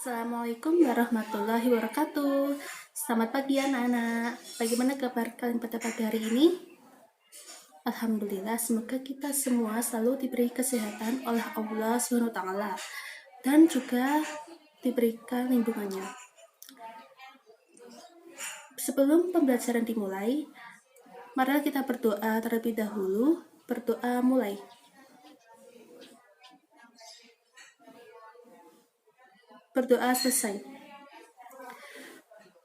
Assalamualaikum warahmatullahi wabarakatuh. Selamat pagi anak-anak. Bagaimana kabar kalian pada pagi hari ini? Alhamdulillah, semoga kita semua selalu diberi kesehatan oleh Allah SWT dan juga diberikan lindungannya. Sebelum pembelajaran dimulai, marilah kita berdoa terlebih dahulu. Berdoa mulai. Berdoa selesai.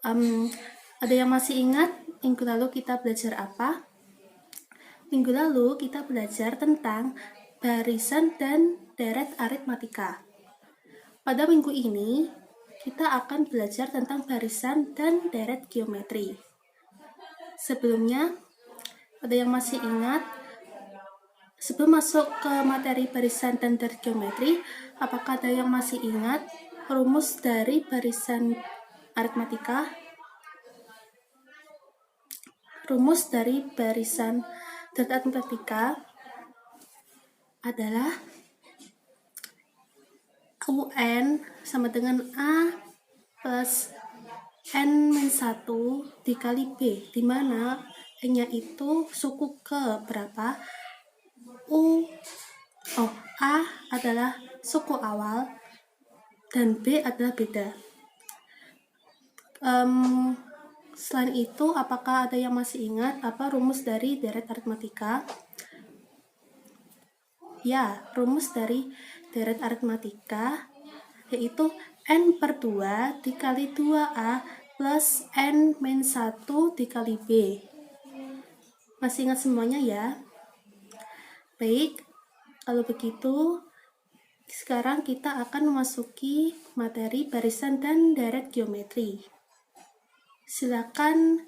Ada yang masih ingat minggu lalu kita belajar apa? Minggu lalu kita belajar tentang barisan dan deret aritmatika. Pada minggu ini kita akan belajar tentang barisan dan deret geometri. Sebelumnya, ada yang masih ingat? Sebelum masuk ke materi barisan dan deret geometri, apakah ada yang masih ingat rumus dari barisan aritmatika? Rumus dari barisan deret aritmatika adalah UN sama dengan A plus N-1 dikali B, di mana N-nya itu suku ke berapa? A adalah suku awal dan B adalah beda. Selain itu, apakah ada yang masih ingat apa rumus dari deret aritmatika? Ya, rumus dari deret aritmatika yaitu N per 2 dikali 2A plus N-1 dikali B. Masih ingat semuanya ya? Baik, kalau begitu sekarang kita akan memasuki materi barisan dan deret geometri. Silakan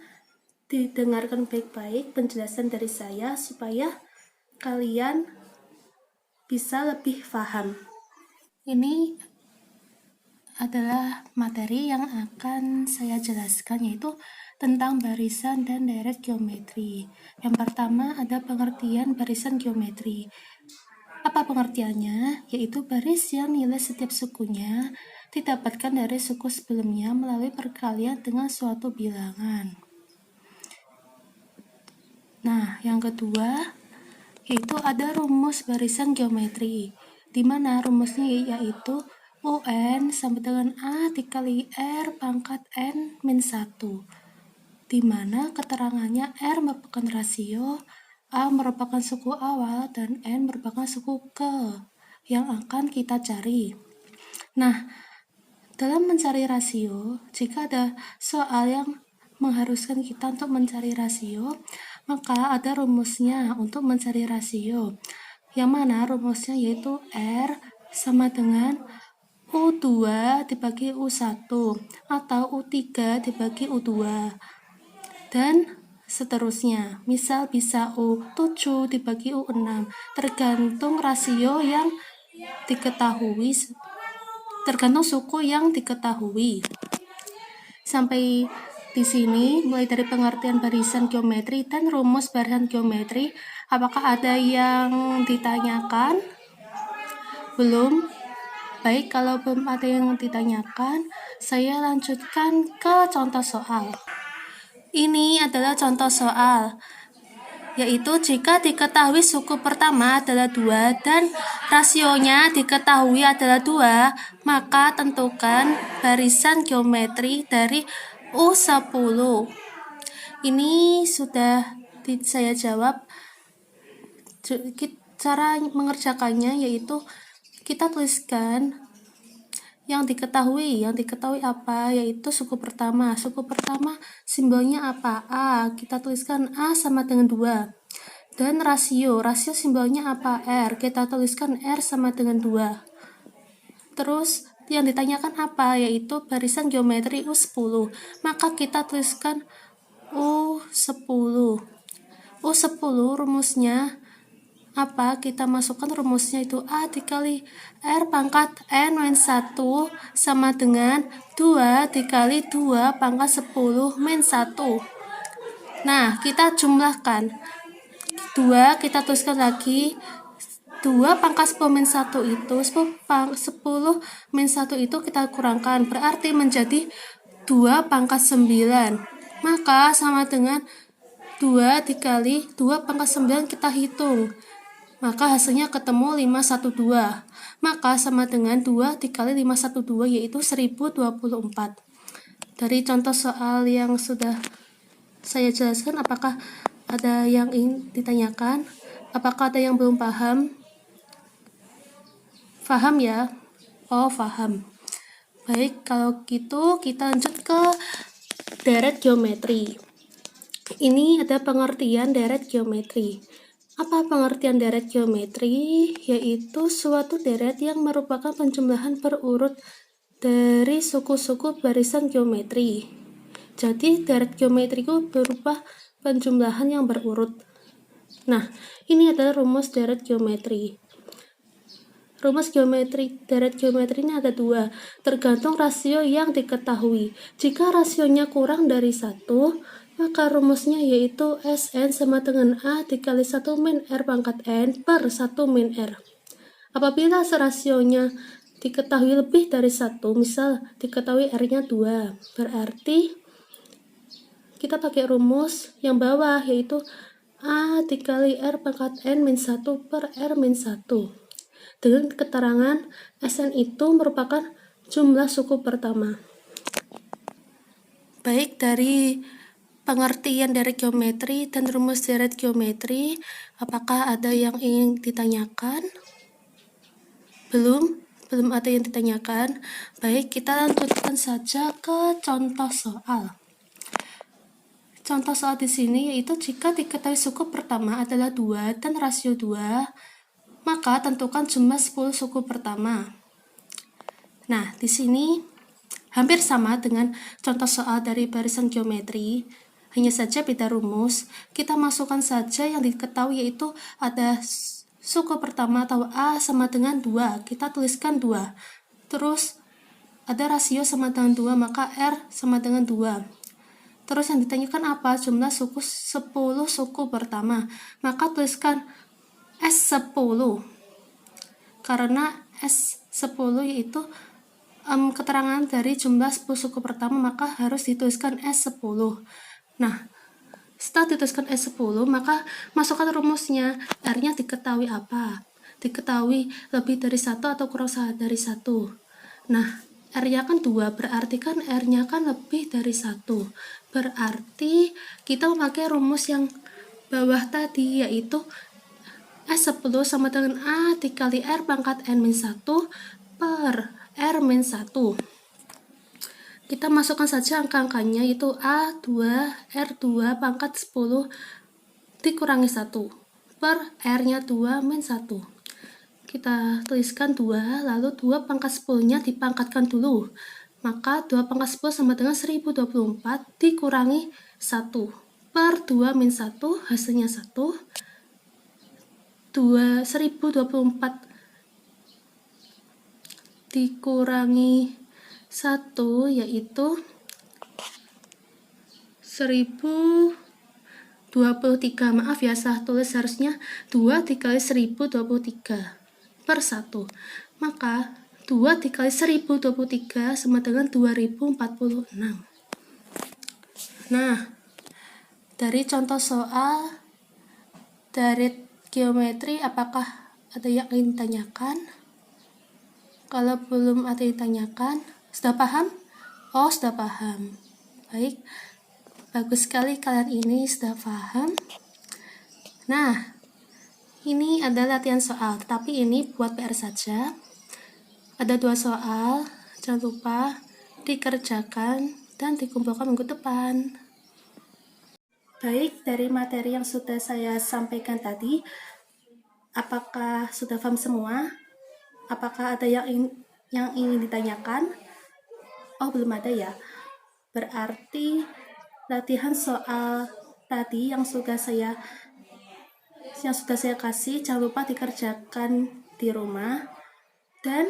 didengarkan baik-baik penjelasan dari saya supaya kalian bisa lebih paham. Ini adalah materi yang akan saya jelaskan, yaitu tentang barisan dan deret geometri. Yang pertama ada pengertian barisan geometri. Apa pengertiannya? Yaitu baris yang nilai setiap sukunya didapatkan dari suku sebelumnya melalui perkalian dengan suatu bilangan. Nah, yang kedua yaitu ada rumus barisan geometri, di mana rumusnya yaitu UN sama dengan A dikali R pangkat N-1, di mana keterangannya R merupakan rasio, A merupakan suku awal, dan N merupakan suku ke yang akan kita cari. Nah, dalam mencari rasio, jika ada soal yang mengharuskan kita untuk mencari rasio, maka ada rumusnya untuk mencari rasio, yang mana rumusnya yaitu R sama dengan U2 dibagi U1 atau U3 dibagi U2 dan seterusnya. Misal bisa U7 dibagi U6, tergantung rasio yang diketahui, tergantung suku yang diketahui. Sampai di sini mulai dari pengertian barisan geometri dan rumus barisan geometri. Apakah ada yang ditanyakan? Belum? Baik, kalau belum ada yang ditanyakan, saya lanjutkan ke contoh soal. Ini adalah contoh soal, yaitu jika diketahui suku pertama adalah 2 dan rasionya diketahui adalah 2, maka tentukan barisan geometri dari U10. Ini sudah saya jawab. Cara mengerjakannya yaitu kita tuliskan yang diketahui apa, yaitu suku pertama simbolnya apa? A. Kita tuliskan A sama dengan 2. Dan rasio simbolnya apa? R. Kita tuliskan R sama dengan 2. Terus yang ditanyakan apa? Yaitu barisan geometri U10. Maka kita tuliskan U10. U10 rumusnya apa? Kita masukkan rumusnya itu A dikali R pangkat N-1 sama dengan 2 dikali 2 pangkat 10 min 1. Nah, kita jumlahkan 2, kita tuliskan lagi 2 pangkat 10 min 1 itu 10 min 1 itu kita kurangkan, berarti menjadi 2 pangkat 9. Maka sama dengan 2 dikali 2 pangkat 9 kita hitung. Maka hasilnya ketemu 512. Maka sama dengan 2 dikali 512 yaitu 1024. Dari contoh soal yang sudah saya jelaskan, apakah ada yang ingin ditanyakan? Apakah ada yang belum paham? Paham ya? Oh, paham. Baik, kalau gitu kita lanjut ke deret geometri. Ini ada pengertian deret geometri. Apa pengertian deret geometri? Yaitu suatu deret yang merupakan penjumlahan per urut dari suku-suku barisan geometri. Jadi deret geometri itu berupa penjumlahan yang berurut. Nah, ini adalah rumus deret geometri. Rumus deret geometri ini ada 2, tergantung rasio yang diketahui. Jika rasionya kurang dari 1, maka rumusnya yaitu Sn sama dengan A dikali 1 min R pangkat N per 1 min R. Apabila rasionya diketahui lebih dari 1, misal diketahui R-nya 2, berarti kita pakai rumus yang bawah yaitu A dikali R pangkat N min 1 per R min 1. Dengan keterangan Sn itu merupakan jumlah suku pertama. Baik, dari pengertian deret geometri dan rumus deret geometri, apakah ada yang ingin ditanyakan? Belum ada yang ditanyakan. Baik, kita lanjutkan saja ke contoh soal. Contoh soal di sini yaitu jika diketahui suku pertama adalah 2 dan rasio 2, maka tentukan jumlah 10 suku pertama. Nah, di sini hampir sama dengan contoh soal dari barisan geometri, hanya saja beda rumus. Kita masukkan saja yang diketahui yaitu ada suku pertama atau A sama dengan 2, kita tuliskan 2. Terus ada rasio sama dengan 2, maka R sama dengan 2. Terus yang ditanyakan apa? Jumlah suku 10 suku pertama. Maka tuliskan S10. Karena S10 yaitu keterangan dari jumlah 10 suku pertama, maka harus dituliskan S10. Nah, setelah dituliskan S10, maka masukkan rumusnya. R-nya diketahui apa? Diketahui lebih dari 1 atau kurang dari 1. Nah, R-nya kan 2, berarti kan R-nya kan lebih dari 1. Berarti kita memakai rumus yang bawah tadi, yaitu S10 sama dengan A dikali R pangkat N-1 per R-1. Kita masukkan saja angka-angkanya, yaitu A2, R2 pangkat 10 dikurangi 1 per R-nya 2 min 1. Kita tuliskan 2, lalu 2 pangkat 10-nya dipangkatkan dulu. Maka 2 pangkat 10 sama dengan 1024 dikurangi 1 per 2 min 1, hasilnya 1. 1024 dikurangi 1 yaitu 1023. Maaf ya, salah tulis, harusnya 2 dikali 1023 per 1. Maka 2 dikali 1023 sama dengan 2046. Nah, dari contoh soal deret geometri, apakah ada yang ingin ditanyakan? Kalau belum ada yang ditanyakan, sudah paham? Oh, sudah paham. Baik, bagus sekali kalian ini sudah paham. Nah, ini adalah latihan soal, tapi ini buat PR saja. Ada 2 soal, jangan lupa dikerjakan dan dikumpulkan minggu depan. Baik, dari materi yang sudah saya sampaikan tadi, apakah sudah paham semua? Apakah ada yang ingin ditanyakan? Oh, belum ada ya. Berarti latihan soal tadi yang sudah saya kasih, jangan lupa dikerjakan di rumah, dan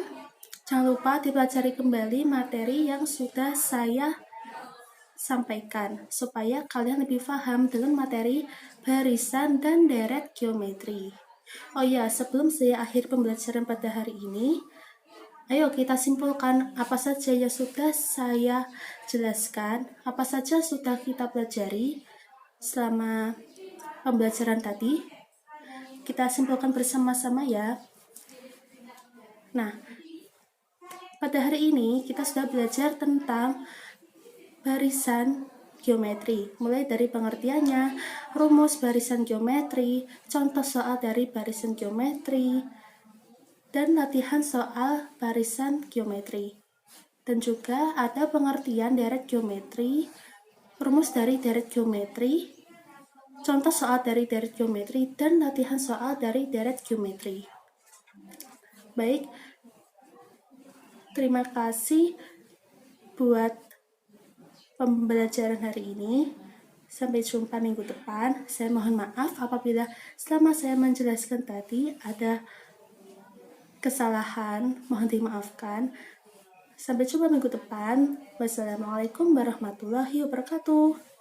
jangan lupa dipelajari kembali materi yang sudah saya sampaikan supaya kalian lebih paham dengan materi barisan dan deret geometri. Oh ya, sebelum saya akhir pembelajaran pada hari ini, ayo kita simpulkan apa saja yang sudah saya jelaskan, apa saja sudah kita pelajari selama pembelajaran tadi. Kita simpulkan bersama-sama ya. Nah, pada hari ini kita sudah belajar tentang barisan geometri, mulai dari pengertiannya, rumus barisan geometri, contoh soal dari barisan geometri, dan latihan soal barisan geometri. Dan juga ada pengertian deret geometri, rumus dari deret geometri, contoh soal dari deret geometri, dan latihan soal dari deret geometri. Baik, terima kasih buat pembelajaran hari ini. Sampai jumpa minggu depan. Saya mohon maaf apabila selama saya menjelaskan tadi ada kesalahan, mohon dimaafkan. Sampai jumpa minggu depan. Wassalamualaikum warahmatullahi wabarakatuh.